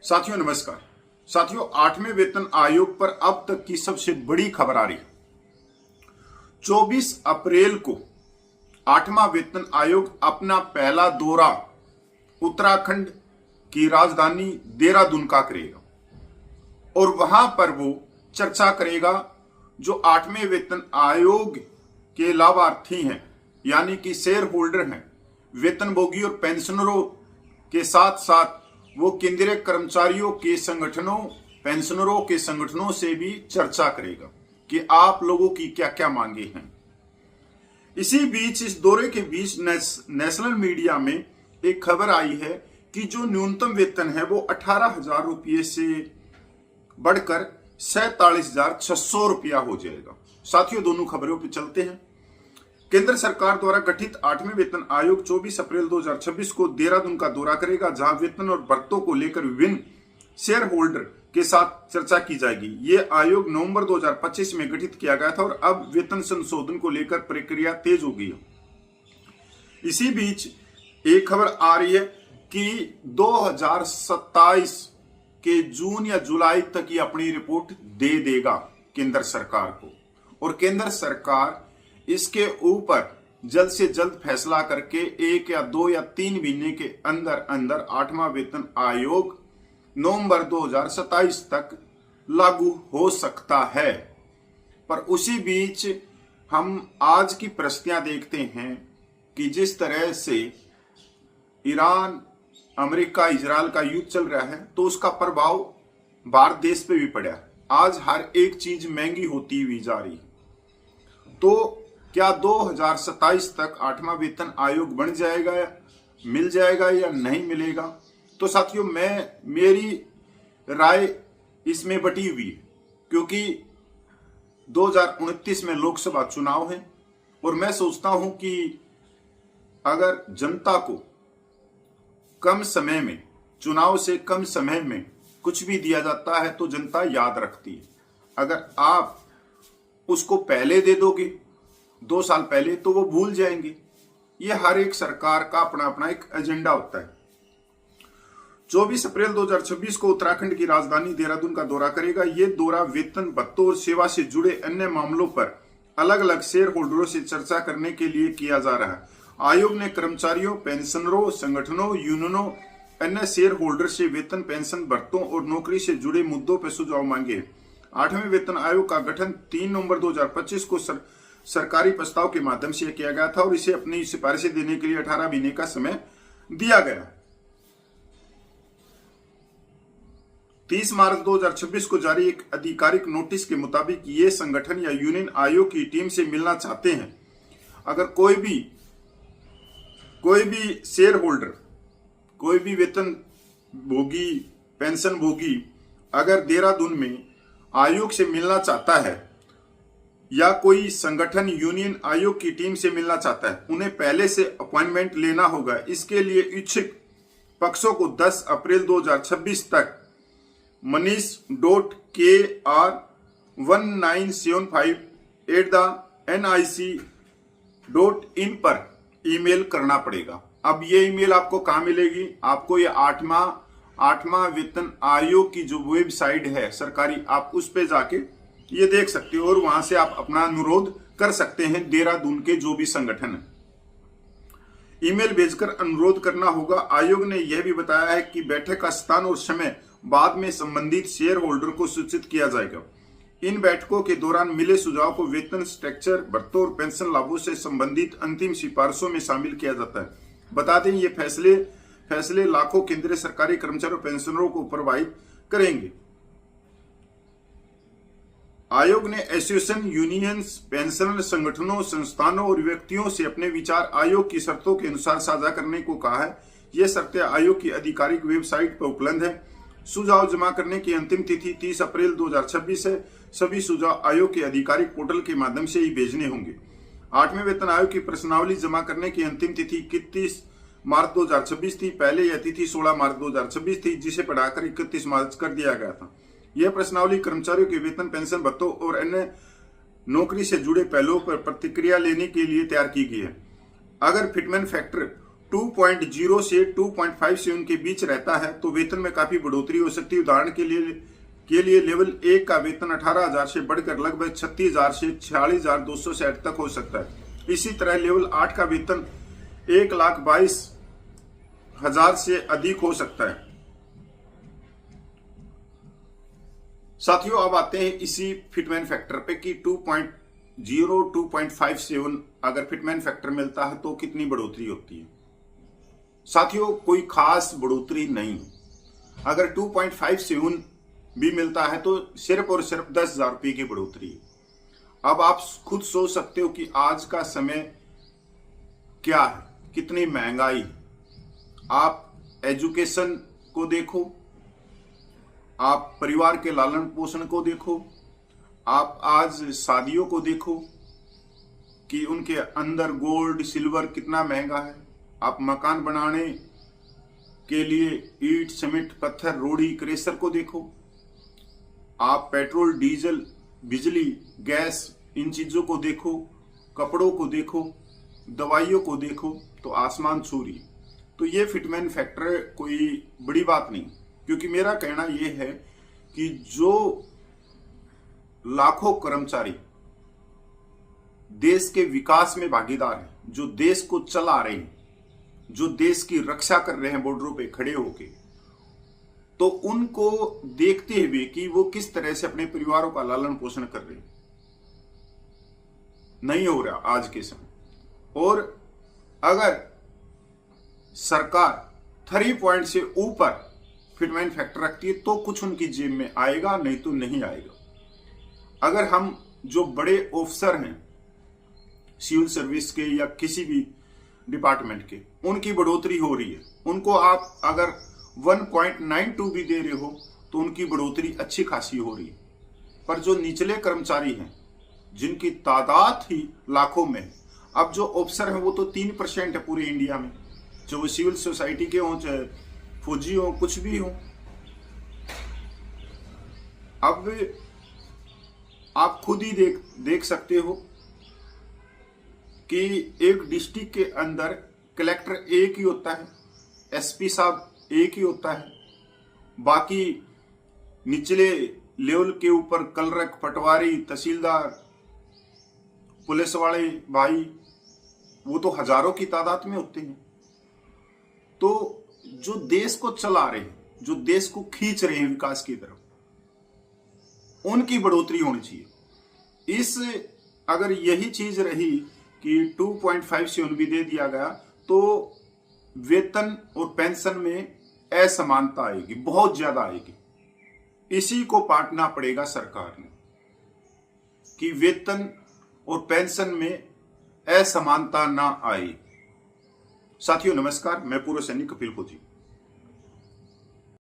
साथियों नमस्कार। साथियों 8वें वेतन आयोग पर अब तक की सबसे बड़ी खबर आ रही है। 24 अप्रैल को 8वां वेतन आयोग अपना पहला दौरा उत्तराखंड की राजधानी देहरादून का करेगा और वहां पर वो चर्चा करेगा जो 8वें वेतन आयोग के लाभार्थी हैं, यानी कि शेयर होल्डर हैं, वेतनभोगी और पेंशनरों के साथ साथ वो केंद्रीय कर्मचारियों के संगठनों, पेंशनरों के संगठनों से भी चर्चा करेगा कि आप लोगों की क्या क्या मांगे हैं। इसी बीच इस दौरे के बीच नेशनल मीडिया में एक खबर आई है कि जो न्यूनतम वेतन है वो 18,000 रुपये से बढ़कर 47,600 रुपया हो जाएगा। साथियों दोनों खबरों पर चलते हैं। केंद्र सरकार द्वारा गठित 8वें वेतन आयोग 24 अप्रैल 2026 को देहरादून का दौरा करेगा, जहां वेतन और भत्तों को लेकर विभिन्न शेयर होल्डर के साथ चर्चा की जाएगी। ये आयोग नवंबर 2025 में गठित किया गया था और अब वेतन संशोधन को लेकर प्रक्रिया तेज हो गई है। इसी बीच एक खबर आ रही है कि 2027 के जून या जुलाई तक ये अपनी रिपोर्ट दे देगा केंद्र सरकार को, और केंद्र सरकार इसके ऊपर जल्द से जल्द फैसला करके 1 या 2 या 3 महीने के अंदर अंदर 8वां वेतन आयोग नवंबर 2027 तक लागू हो सकता है। पर उसी बीच हम आज की परिस्थितियां देखते हैं कि जिस तरह से ईरान, अमेरिका, इजराइल का युद्ध चल रहा है तो उसका प्रभाव भारत देश पे भी पड़ा है। आज हर एक चीज महंगी होती हुई जा रही है। तो क्या 2027 तक 8वां वेतन आयोग बन जाएगा, मिल जाएगा या नहीं मिलेगा? तो साथियों मेरी राय इसमें बटी हुई है, क्योंकि 2029 में लोकसभा चुनाव है और मैं सोचता हूं कि अगर जनता को कम समय में, चुनाव से कम समय में कुछ भी दिया जाता है तो जनता याद रखती है। अगर आप उसको पहले दे दोगे 2 साल पहले तो वो भूल जाएंगे। ये हर एक सरकार का अपना अपना एक एजेंडा होता है। 24 अप्रैल 2026 को उत्तराखंड की राजधानी देहरादून का दौरा करेगा। ये दौरा वेतन, भत्तों और सेवा से जुड़े अन्य मामलों पर अलग अलग शेयर होल्डरों से चर्चा करने के लिए किया जा रहा है। आयोग ने कर्मचारियों, पेंशनरों, संगठनों, यूनियनों, अन्य शेयर होल्डर से वेतन, पेंशन, भत्तों और नौकरी से जुड़े मुद्दों पर सुझाव मांगे। 8वें वेतन आयोग का गठन 3 नवंबर 2025 को सरकारी प्रस्ताव के माध्यम से किया गया था और इसे अपनी सिफारिशें देने के लिए 18 महीने का समय दिया गया। 30 मार्च 2026 को जारी एक आधिकारिक नोटिस के मुताबिक ये संगठन या यूनियन आयोग की टीम से मिलना चाहते हैं। अगर कोई भी शेयर होल्डर, कोई भी वेतन भोगी, पेंशन भोगी अगर देहरादून में आयोग से मिलना चाहता है या कोई संगठन यूनियन आयोग की टीम से मिलना चाहता है, उन्हें पहले से अपॉइंटमेंट लेना होगा। इसके लिए इच्छुक पक्षों को 10 अप्रैल 2026 तक manish.kr1975@nic.in पर ईमेल करना पड़ेगा। अब ये ईमेल आपको कहां मिलेगी? आपको ये 8वां वेतन आयोग की जो वेबसाइट है सरकारी, आप उस पे जाके ये देख सकते हो और वहां से आप अपना अनुरोध कर सकते हैं। देहरादून के जो भी संगठन है, ईमेल भेजकर अनुरोध करना होगा। आयोग ने यह भी बताया है कि बैठक का स्थान और समय बाद में संबंधित शेयर होल्डर को सूचित किया जाएगा। इन बैठकों के दौरान मिले सुझाव को वेतन स्ट्रक्चर, भत्तों और पेंशन लाभों से संबंधित अंतिम सिफारिशों में शामिल किया जाता है। बता दें ये फैसले लाखों केंद्रीय सरकारी कर्मचारियों, पेंशनरों को प्रभावित करेंगे। आयोग ने एसोसिएशन, यूनियंस, पेंशनर संगठनों, संस्थानों और व्यक्तियों से अपने विचार आयोग की शर्तों के अनुसार साझा करने को कहा है। ये शर्तें आयोग की आधिकारिक वेबसाइट पर उपलब्ध है। सुझाव जमा करने की अंतिम तिथि 30 अप्रैल 2026 है। सभी सुझाव आयोग के आधिकारिक पोर्टल के माध्यम से ही भेजने होंगे। 8वें वेतन आयोग की प्रश्नावली जमा करने की अंतिम तिथि 31 मार्च 2026 थी। पहले यह तिथि 16 मार्च 2026 थी, जिसे बढ़ाकर 31 मार्च कर दिया गया था। यह प्रश्नावली कर्मचारियों के वेतन, पेंशन, भत्तों और अन्य नौकरी से जुड़े पहलुओं पर प्रतिक्रिया लेने के लिए तैयार की गई है। अगर फिटमेंट फैक्टर 2.0 से 2.57 के बीच रहता है तो वेतन में काफी बढ़ोतरी हो सकती है। उदाहरण के लिए लेवल 1 का वेतन 18,000 से बढ़कर लगभग 36,000 से 46,260 तक हो सकता है। इसी तरह लेवल 8 का वेतन 1,22,000 से अधिक हो सकता है। साथियों, अब आते हैं इसी फिटमैन फैक्टर पे कि 2.0 2.57 अगर फिटमैन फैक्टर मिलता है तो कितनी बढ़ोतरी होती है। साथियों, कोई खास बढ़ोतरी नहीं। अगर 2.57 भी मिलता है तो सिर्फ और सिर्फ 10,000 रुपये की बढ़ोतरी है। अब आप खुद सोच सकते हो कि आज का समय क्या है, कितनी महंगाई। आप एजुकेशन को देखो, आप परिवार के लालन पोषण को देखो, आप आज शादियों को देखो कि उनके अंदर गोल्ड सिल्वर कितना महंगा है। आप मकान बनाने के लिए ईंट सीमेंट पत्थर रोड़ी क्रेशर को देखो, आप पेट्रोल डीजल बिजली गैस इन चीजों को देखो, कपड़ों को देखो, दवाइयों को देखो, तो आसमान छू रही। तो ये फिटमैन फैक्टर कोई बड़ी बात नहीं, क्योंकि मेरा कहना यह है कि जो लाखों कर्मचारी देश के विकास में भागीदार हैं, जो देश को चला रहे हैं, जो देश की रक्षा कर रहे हैं बॉर्डरों पे खड़े होके, तो उनको देखते हुए कि वो किस तरह से अपने परिवारों का लालन पोषण कर रहे हैं, नहीं हो रहा आज के समय। और अगर सरकार 3 पॉइंट से ऊपर फिटमैन फैक्टर रखती है तो कुछ उनकी जेब में आएगा, नहीं तो नहीं आएगा। अगर हम जो बड़े ऑफिसर हैं सिविल सर्विस के या किसी भी डिपार्टमेंट के, उनकी बढ़ोतरी हो रही है, उनको आप अगर 1.92 भी दे रहे हो तो उनकी बढ़ोतरी अच्छी खासी हो रही है। पर जो निचले कर्मचारी हैं जिनकी तादाद ही लाखों में, अब जो ऑफिसर हैं वो तो 3% है पूरे इंडिया में, चाहे वो सिविल सोसाइटी के हों चाहे फौजी हो, कुछ भी हो। अब आप खुद ही देख सकते हो कि एक डिस्ट्रिक्ट के अंदर कलेक्टर एक ही होता है, एसपी साहब एक ही होता है, बाकी निचले लेवल के ऊपर कलरक पटवारी तहसीलदार पुलिस वाले भाई वो तो हजारों की तादाद में होते हैं। तो जो देश को चला रहे हैं, जो देश को खींच रहे हैं विकास की तरफ, उनकी बढ़ोतरी होनी चाहिए। इस अगर यही चीज रही कि 2.57 भी दे दिया गया तो वेतन और पेंशन में असमानता आएगी, बहुत ज्यादा आएगी। इसी को पाटना पड़ेगा सरकार ने कि वेतन और पेंशन में असमानता ना आए। साथियों नमस्कार, मैं पूर्व सैनिक कपिल खोजी।